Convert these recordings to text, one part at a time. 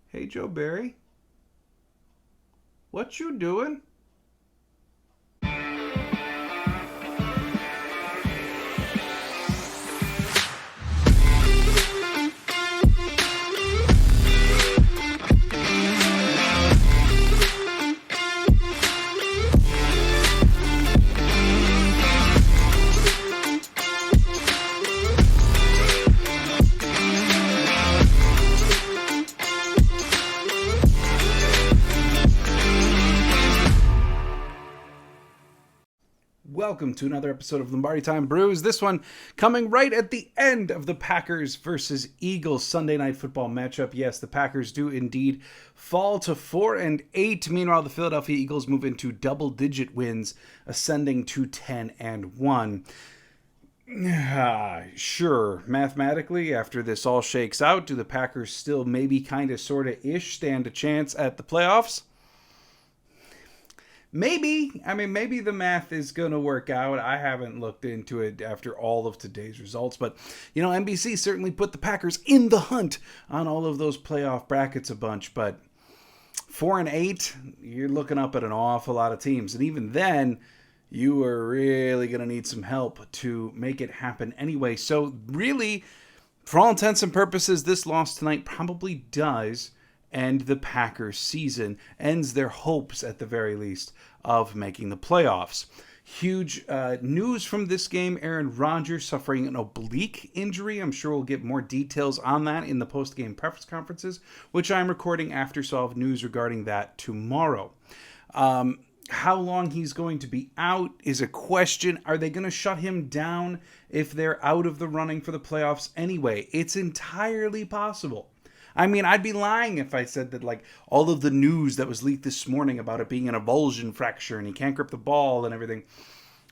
Hey, Joe Barry, what you doing? Welcome to another episode of Lombardi Time Brews. This one coming right at the end of the Packers versus Eagles Sunday Night Football matchup. Yes, the Packers do indeed fall to 4-8. Meanwhile, the Philadelphia Eagles move into double-digit wins, ascending to 10-1. Sure, mathematically, after this all shakes out, do the Packers still maybe kind of sort of ish stand a chance at the playoffs? Maybe. Maybe the math is going to work out. I haven't looked into it after all of today's results. But, NBC certainly put the Packers in the hunt on all of those playoff brackets a bunch. But 4-8, you're looking up at an awful lot of teams. And even then, you are really going to need some help to make it happen anyway. So really, for all intents and purposes, this loss tonight probably does end the Packers season, ends their hopes at the very least of making the playoffs. Huge news from this game: Aaron Rodgers suffering an oblique injury. I'm sure we'll get more details on that in the post-game press conferences, which I'm recording after, so I'll have news regarding that tomorrow. How long he's going to be out is a question. Are they going to shut him down if they're out of the running for the playoffs anyway? It's entirely possible. I'd be lying if I said that, all of the news that was leaked this morning about it being an avulsion fracture and he can't grip the ball and everything.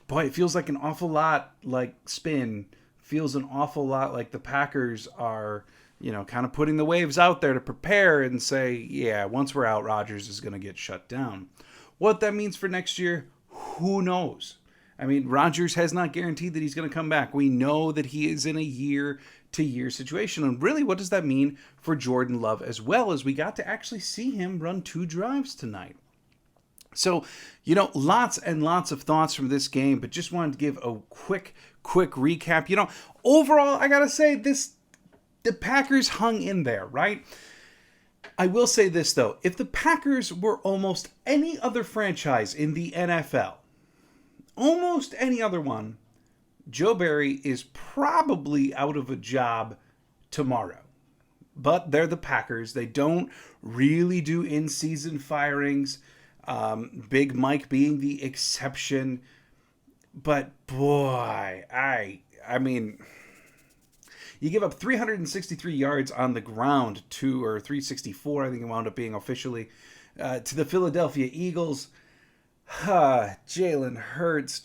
Boy, it feels like an awful lot like spin. Feels an awful lot like the Packers are, kind of putting the waves out there to prepare and say, yeah, once we're out, Rodgers is going to get shut down. What that means for next year, who knows? Rodgers has not guaranteed that he's going to come back. We know that he is in a year-to-year situation. And really, what does that mean for Jordan Love as well, as we got to actually see him run 2 drives tonight? So, lots and lots of thoughts from this game, but just wanted to give a quick recap. Overall, I got to say, the Packers hung in there, right? I will say this, though. If the Packers were almost any other franchise in the NFL, almost any other one, Joe Barry is probably out of a job tomorrow. But they're the Packers. They don't really do in-season firings. Big Mike being the exception. But boy, you give up 363 yards on the ground or 364, I think it wound up being officially, to the Philadelphia Eagles. Jalen Hurts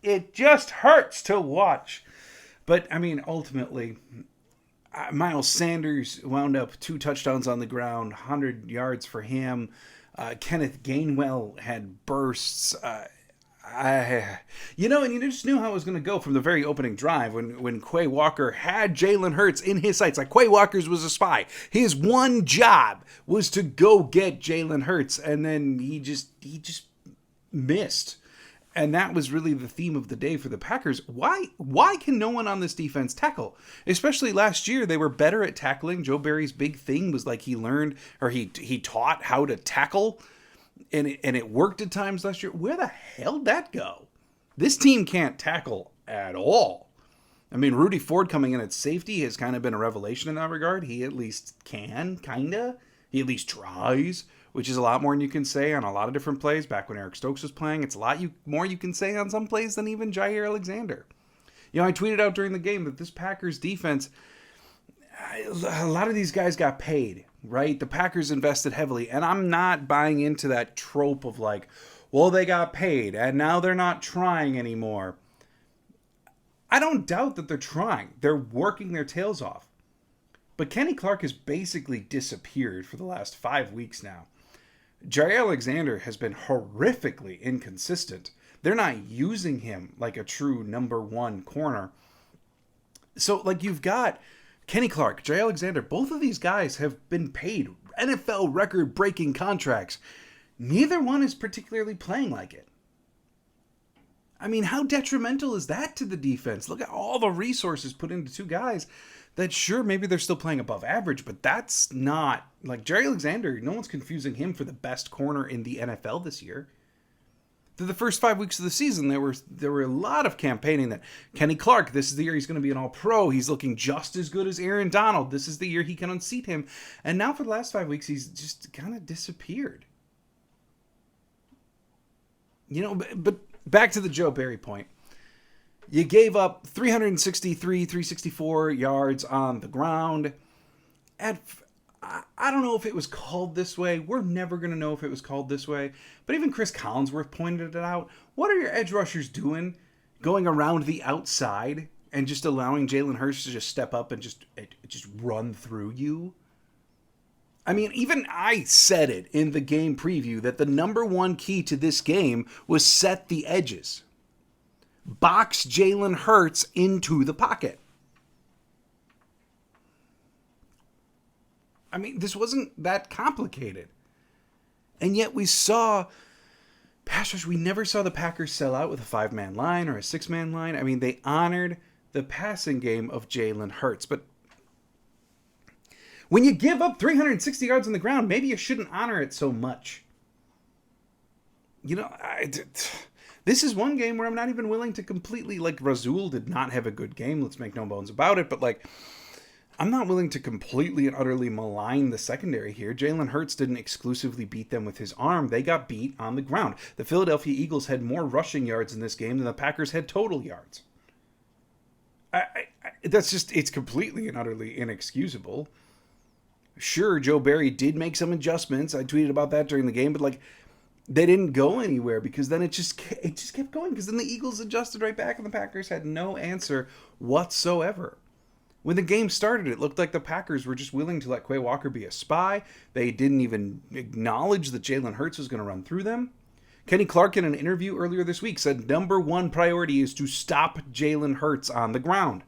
it just hurts to watch. But ultimately, Miles Sanders wound up 2 touchdowns on the ground, 100 yards for him. Kenneth Gainwell had bursts. And you just knew how it was going to go from the very opening drive when Quay Walker had Jalen Hurts in his sights. Like, Quay Walker was a spy. His one job was to go get Jalen Hurts, and then he just missed. And that was really the theme of the day for the Packers. Why can no one on this defense tackle? Especially last year, they were better at tackling. Joe Barry's big thing was he learned, or he taught how to tackle, and it worked at times last year. Where the hell did that go? This team can't tackle at all. Rudy Ford coming in at safety has kind of been a revelation in that regard. He at least can, kinda. He at least tries, which is a lot more than you can say on a lot of different plays. Back when Eric Stokes was playing, it's a lot more you can say on some plays than even Jair Alexander. I tweeted out during the game that this Packers defense, a lot of these guys got paid, right? The Packers invested heavily, and I'm not buying into that trope of they got paid, and now they're not trying anymore. I don't doubt that they're trying. They're working their tails off. But Kenny Clark has basically disappeared for the last 5 weeks now. Jair Alexander has been horrifically inconsistent. They're not using him like a true number 1 corner. So, you've got Kenny Clark, Jair Alexander, both of these guys have been paid NFL record-breaking contracts. Neither one is particularly playing like it. I mean, how detrimental is that to the defense? Look at all the resources put into two guys that, sure, maybe they're still playing above average, but that's not, like, Jerry Alexander, no one's confusing him for the best corner in the NFL this year. Through the first 5 weeks of the season, there were a lot of campaigning that Kenny Clark, this is the year he's going to be an all-pro. He's looking just as good as Aaron Donald. This is the year he can unseat him. And now for the last 5 weeks, he's just kind of disappeared. You know, but back to the Joe Barry point. You gave up 364 yards on the ground. I don't know if it was called this way. We're never going to know if it was called this way. But even Chris Collinsworth pointed it out. What are your edge rushers doing? Going around the outside and just allowing Jalen Hurts to just step up and just run through you? I mean, even I said it in the game preview that the number one key to this game was set the edges. Box Jalen Hurts into the pocket. I mean, this wasn't that complicated. And yet we saw pass rush. We never saw the Packers sell out with a 5-man line or a 6-man line. I mean, they honored the passing game of Jalen Hurts. But when you give up 360 yards on the ground, maybe you shouldn't honor it so much. You know, this is one game where I'm not even willing to completely, like, Rasul did not have a good game. Let's make no bones about it. But, like, I'm not willing to completely and utterly malign the secondary here. Jalen Hurts didn't exclusively beat them with his arm. They got beat on the ground. The Philadelphia Eagles had more rushing yards in this game than the Packers had total yards. That's just, it's completely and utterly inexcusable. Sure, Joe Barry did make some adjustments. I tweeted about that during the game, but, like, they didn't go anywhere because then it just kept going because then the Eagles adjusted right back and the Packers had no answer whatsoever. When the game started, it looked like the Packers were just willing to let Quay Walker be a spy. They didn't even acknowledge that Jalen Hurts was going to run through them. Kenny Clark, in an interview earlier this week, said number one priority is to stop Jalen Hurts on the ground.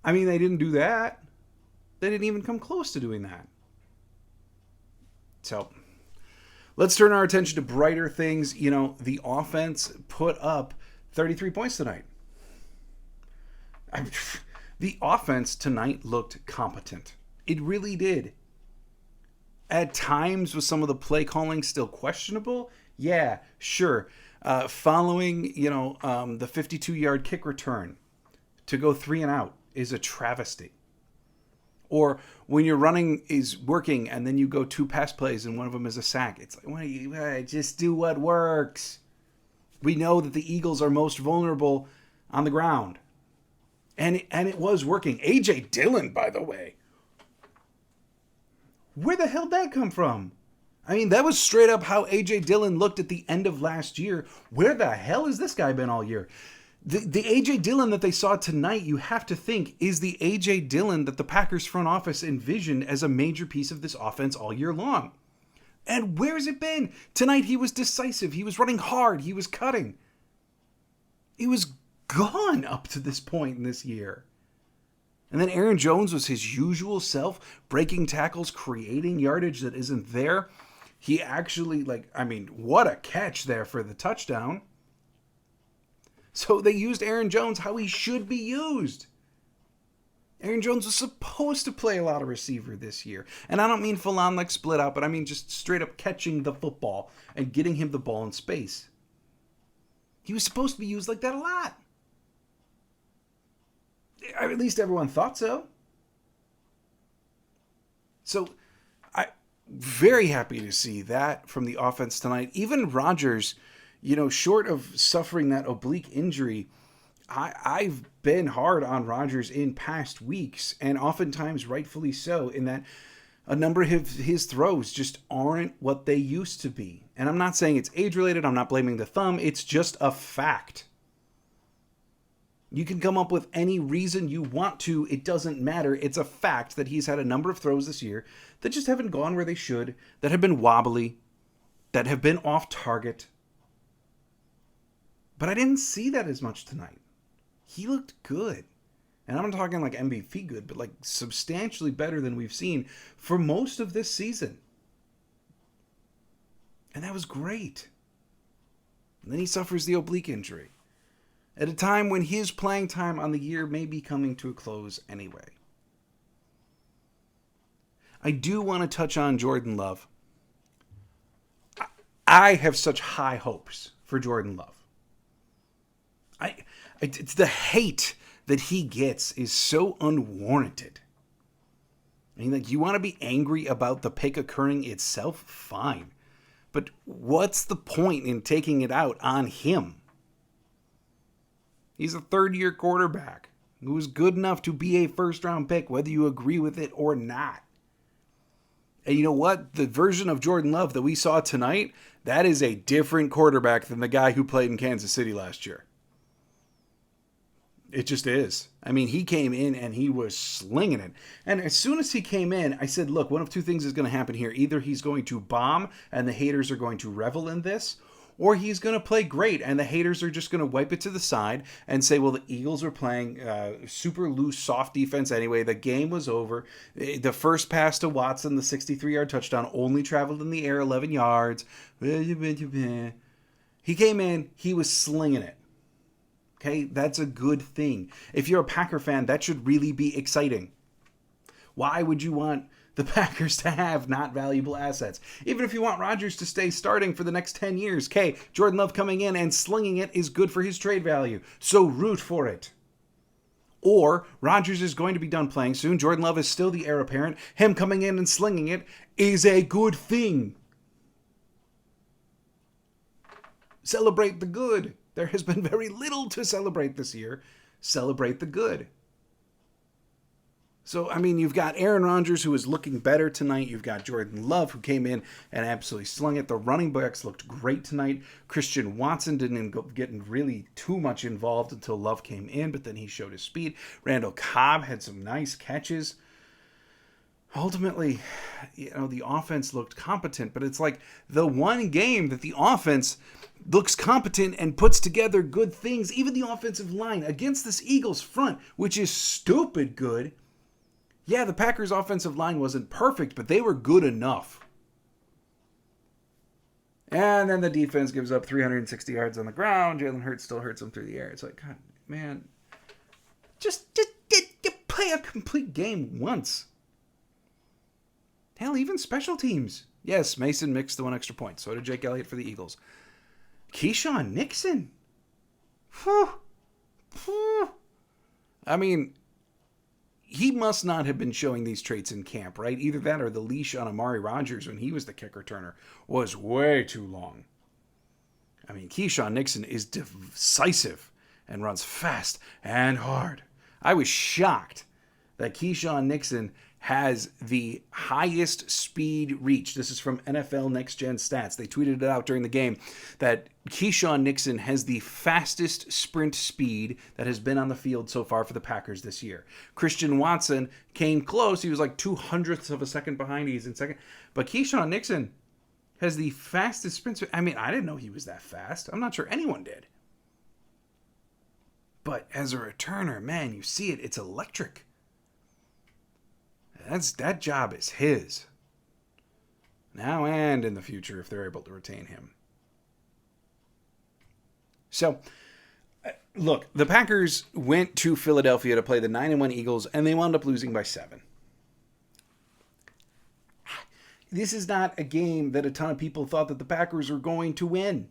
I mean, they didn't do that. They didn't even come close to doing that. So, let's turn our attention to brighter things. You know, the offense put up 33 points tonight. The offense tonight looked competent. It really did. At times, was some of the play calling still questionable? Yeah, sure. Following, the 52-yard kick return to go 3 and out is a travesty. Or when your running is working and then you go 2 pass plays and one of them is a sack. It's like, just do what works. We know that the Eagles are most vulnerable on the ground. And it was working. A.J. Dillon, by the way. Where the hell did that come from? I mean, that was straight up how A.J. Dillon looked at the end of last year. Where the hell has this guy been all year? The A.J. Dillon that they saw tonight, you have to think, is the A.J. Dillon that the Packers front office envisioned as a major piece of this offense all year long. And where's it been? Tonight he was decisive. He was running hard. He was cutting. It was gone up to this point in this year. And then Aaron Jones was his usual self, breaking tackles, creating yardage that isn't there. He actually, what a catch there for the touchdown. So they used Aaron Jones how he should be used. Aaron Jones was supposed to play a lot of receiver this year. And I don't mean full on like split out, but I mean just straight up catching the football and getting him the ball in space. He was supposed to be used like that a lot. At least everyone thought so. So, I'm very happy to see that from the offense tonight. Even Rodgers, short of suffering that oblique injury, I've been hard on Rodgers in past weeks, and oftentimes rightfully so, in that a number of his throws just aren't what they used to be. And I'm not saying it's age-related. I'm not blaming the thumb. It's just a fact. You can come up with any reason you want to. It doesn't matter. It's a fact that he's had a number of throws this year that just haven't gone where they should, that have been wobbly, that have been off target. But I didn't see that as much tonight. He looked good. And I'm not talking like MVP good, but like substantially better than we've seen for most of this season. And that was great. And then he suffers the oblique injury at a time when his playing time on the year may be coming to a close anyway. I do want to touch on Jordan Love. I have such high hopes for Jordan Love. It's the hate that he gets is so unwarranted. I mean, like, you want to be angry about the pick occurring itself? Fine. But what's the point in taking it out on him? He's a third-year quarterback who is good enough to be a first-round pick, whether you agree with it or not. And you know what? The version of Jordan Love that we saw tonight, that is a different quarterback than the guy who played in Kansas City last year. It just is. I mean, he came in and he was slinging it. And as soon as he came in, I said, look, one of two things is going to happen here. Either he's going to bomb and the haters are going to revel in this, or he's going to play great and the haters are just going to wipe it to the side and say, well, the Eagles are playing super loose, soft defense anyway. The game was over. The first pass to Watson, the 63-yard touchdown, only traveled in the air 11 yards. He came in, he was slinging it. Okay, that's a good thing. If you're a Packer fan, that should really be exciting. Why would you want the Packers to have not valuable assets? Even if you want Rodgers to stay starting for the next 10 years, okay, Jordan Love coming in and slinging it is good for his trade value. So root for it. Or Rodgers is going to be done playing soon. Jordan Love is still the heir apparent. Him coming in and slinging it is a good thing. Celebrate the good. There has been very little to celebrate this year. Celebrate the good. So, I mean, you've got Aaron Rodgers, who is looking better tonight. You've got Jordan Love, who came in and absolutely slung it. The running backs looked great tonight. Christian Watson didn't get really too much involved until Love came in, but then he showed his speed. Randall Cobb had some nice catches. Ultimately, you know, the offense looked competent, but it's like the one game that the offense looks competent and puts together good things. Even the offensive line against this Eagles front, which is stupid good. Yeah, the Packers' offensive line wasn't perfect, but they were good enough. And then the defense gives up 360 yards on the ground. Jalen Hurts still hurts them through the air. It's like, God, man, just play a complete game once. Hell, even special teams. Yes, Mason mixed the one extra point. So did Jake Elliott for the Eagles. Keyshawn Nixon. I mean, he must not have been showing these traits in camp, right? Either that or the leash on Amari Rodgers when he was the kick returner was way too long. I mean, Keyshawn Nixon is decisive and runs fast and hard. I was shocked that Keyshawn Nixon has the highest speed reach. This is from NFL Next Gen Stats. They tweeted it out during the game that Keyshawn Nixon has the fastest sprint speed that has been on the field so far for the Packers this year. Christian Watson came close. He was like 0.02 of a second behind. He's in second. But Keyshawn Nixon has the fastest sprint. I mean, I didn't know he was that fast. I'm not sure anyone did. But as a returner, man, you see it. It's electric. That job is his. Now and in the future if they're able to retain him. So, look, the Packers went to Philadelphia to play the 9-1 Eagles, and they wound up losing by 7. This is not a game that a ton of people thought that the Packers were going to win.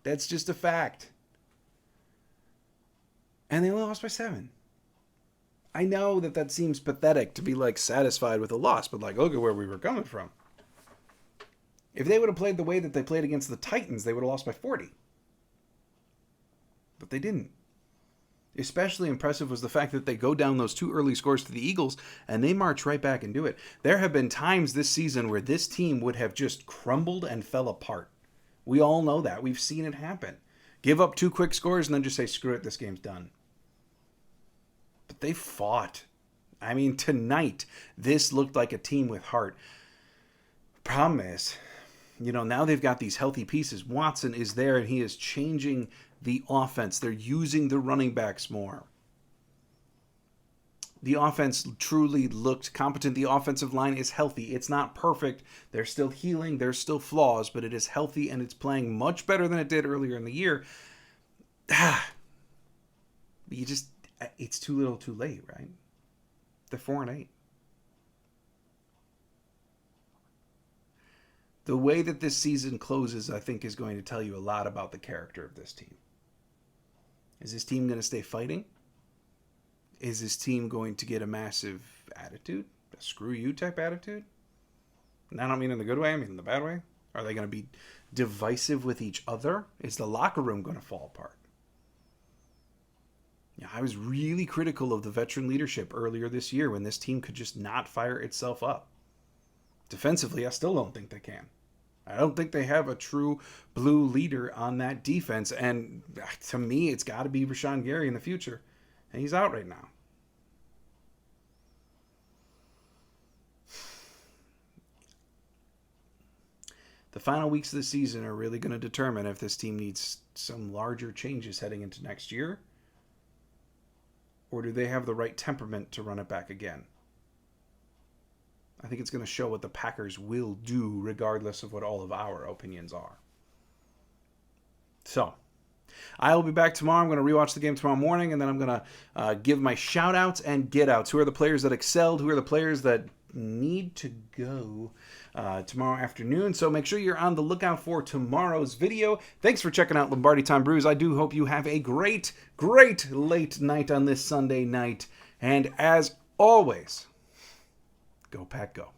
That's just a fact. And they lost by 7. I know that seems pathetic to be like satisfied with a loss, but like, look at where we were coming from. If they would have played the way that they played against the Titans, they would have lost by 40. But they didn't. Especially impressive was the fact that they go down those 2 early scores to the Eagles and they march right back and do it. There have been times this season where this team would have just crumbled and fell apart. We all know that. We've seen it happen. Give up 2 quick scores and then just say, screw it, this game's done. But they fought. I mean, tonight, this looked like a team with heart. Problem is, now they've got these healthy pieces. Watson is there, and he is changing the offense. They're using the running backs more. The offense truly looked competent. The offensive line is healthy. It's not perfect. They're still healing. There's still flaws, but it is healthy and it's playing much better than it did earlier in the year. It's too little too late, right? They're 4-8. The way that this season closes, I think, is going to tell you a lot about the character of this team. Is this team going to stay fighting? Is this team going to get a massive attitude? A screw you type attitude? And I don't mean in the good way, I mean in the bad way. Are they going to be divisive with each other? Is the locker room going to fall apart? Yeah, I was really critical of the veteran leadership earlier this year when this team could just not fire itself up. Defensively, I still don't think they can. I don't think they have a true blue leader on that defense. And to me, it's got to be Rashawn Gary in the future. And he's out right now. The final weeks of the season are really going to determine if this team needs some larger changes heading into next year. Or do they have the right temperament to run it back again? I think it's going to show what the Packers will do regardless of what all of our opinions are. So, I will be back tomorrow. I'm going to rewatch the game tomorrow morning, and then I'm going to give my shout-outs and get-outs. Who are the players that excelled? Who are the players that need to go tomorrow afternoon? So make sure you're on the lookout for tomorrow's video. Thanks for checking out Lombardi Time Brews. I do hope you have a great, great late night on this Sunday night. And as always, go Pack Go.